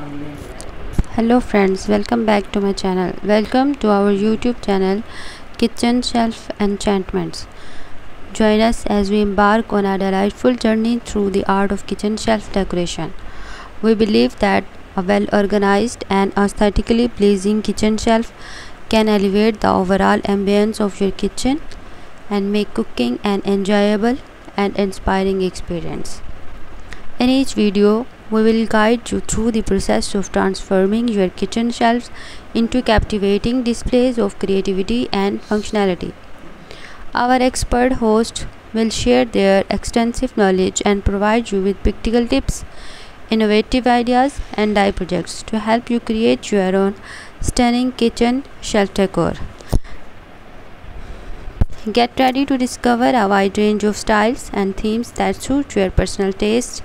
Hello friends, welcome back to my channel. Welcome to our YouTube channel Kitchen Shelf Enchantments. Join us as we embark on a delightful journey through the art of kitchen shelf decoration. We believe that a well organized and aesthetically pleasing kitchen shelf can elevate the overall ambience of your kitchen and make cooking an enjoyable and inspiring experience. In each video, we will guide you through the process of transforming your kitchen shelves into captivating displays of creativity and functionality. Our expert hosts will share their extensive knowledge and provide you with practical tips, innovative ideas, and die projects to help you create your own stunning kitchen shelf decor. Get ready to discover a wide range of styles and themes that suit your personal taste.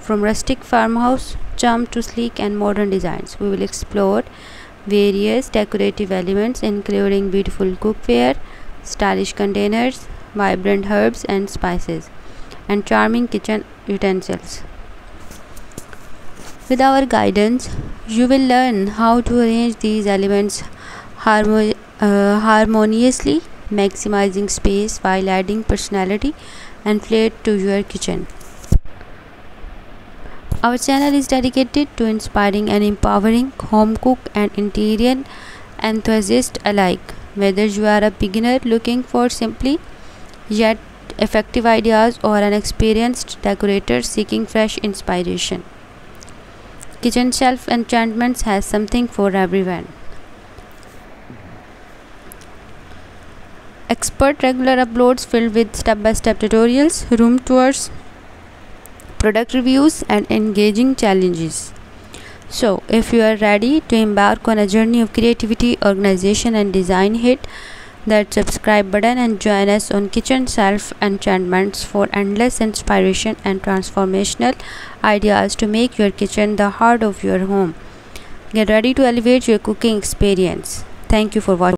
From rustic farmhouse charm to sleek and modern designs, we will explore various decorative elements including beautiful cookware, stylish containers, vibrant herbs and spices, and charming kitchen utensils. With our guidance, you will learn how to arrange these elements harmoniously, maximizing space while adding personality and flair to your kitchen. Our channel is dedicated to inspiring and empowering home cook and interior enthusiasts alike. Whether you are a beginner looking for simply yet effective ideas or an experienced decorator seeking fresh inspiration, Kitchen Shelf Enchantments has something for everyone. Expert regular uploads filled with step-by-step tutorials, room tours, product reviews and engaging challenges. So, if you are ready to embark on a journey of creativity, organization and design, hit that subscribe button and join us on Kitchen Shelf Enchantments for endless inspiration and transformational ideas to make your kitchen the heart of your home. Get ready to elevate your cooking experience. Thank you for watching.